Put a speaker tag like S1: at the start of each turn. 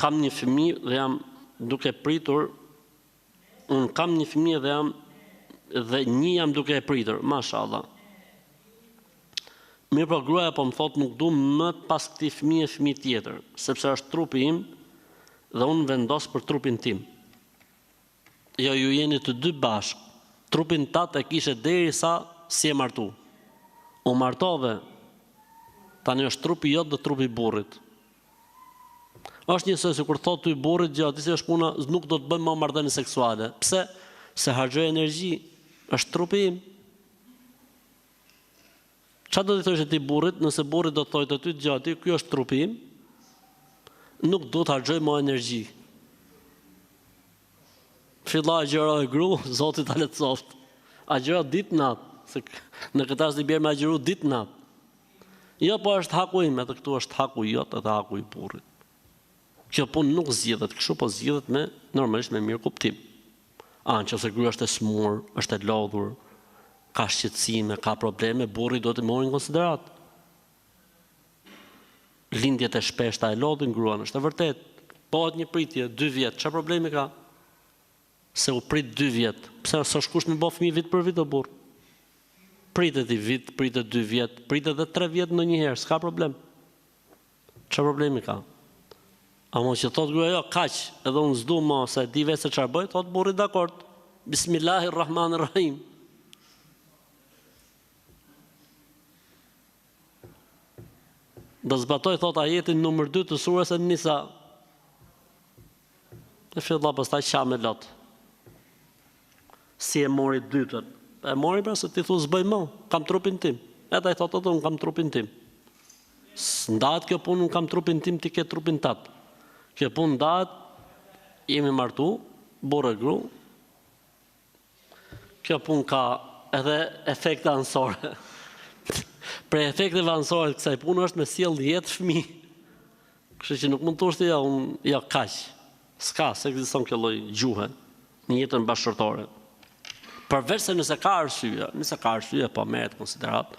S1: kam një fëmijë dhe jam duke pritur, unë kam një fëmijë dhe një jam duke e pritur, mashallah. Mirë po gruaja po më thotë nuk du më pas këtij fëmijë tjetër, sepse është trupi im dhe unë vendos për trupin tim. Jo, ju jeni të dy bashkë, trupin tatë e kishe derisa si e martu. U martove, tani është trupi jot dhe trupi burrit. Është njësoj se kur thot ty burrit gjatë, disi është puna, nuk do të bëjmë më marrëdhënie seksuale. Pse? Se harxoj energji, është trupi im. Çfarë do të thosh ti burrit, nëse burri do të thotë ty gjatë, ky është trupi im, nuk do të harxoj më energji. Filla agjëroj gru, Zoti ta lehtësoft. Agjëro ditë natë, se në këtë rast i bjerë me agjëru ditë natë. Jo, po është haku im, edhe këtu është haku jot, edhe haku i burrit. Kjo punë nuk zgjidhet kështu, po zgjidhet normalisht me mirë kuptim. Nëse gruaja është e smur, është e lodhur, ka shqetësime, ka probleme, burri do të marrë në konsiderat. Lindjet e shpeshta e lodhin gruan, është e vërtet. Bëhet një pritje 2 vjet, çfarë problemi ka? Se u prit 2 vjet. Pse s'është kusht me bë fëmijë vit për vit o burr? Pritet i vit, pritet 2 vjet, pritet edhe 3 vjet ndonjëherë, s'ka problem. Çfarë problemi ka? A mos që thot gruaja, jo, kaq, edhe unë s'du më, se di vetë se çfarë bëj, thot burri dakord. Bismillahirrahmanirrahim. Do zbatoj, thot ajetin numër 2 të surës An-Nisa. E filla pastaj qa me lot. Si e mori dytën? E mori pra se ti thu s'bëj më, kam trupin tim. Edhe ai thot unë kam trupin tim. S'ndahet kjo punë, unë kam trupin tim, ti ke trupin tat. Kjo punë ndahet, jemi martu, burrë e gru. Kjo punë ka edhe efekte anësore. Për efekteve anësore të kësaj punë është me sjell 10 fëmijë. Kështu që nuk mund të thosh ja kaq. S'ka, se ekziston kjo lloj gjuhe në jetën bashkëtorë. Përveç se nëse ka arsye, po merret konsiderat.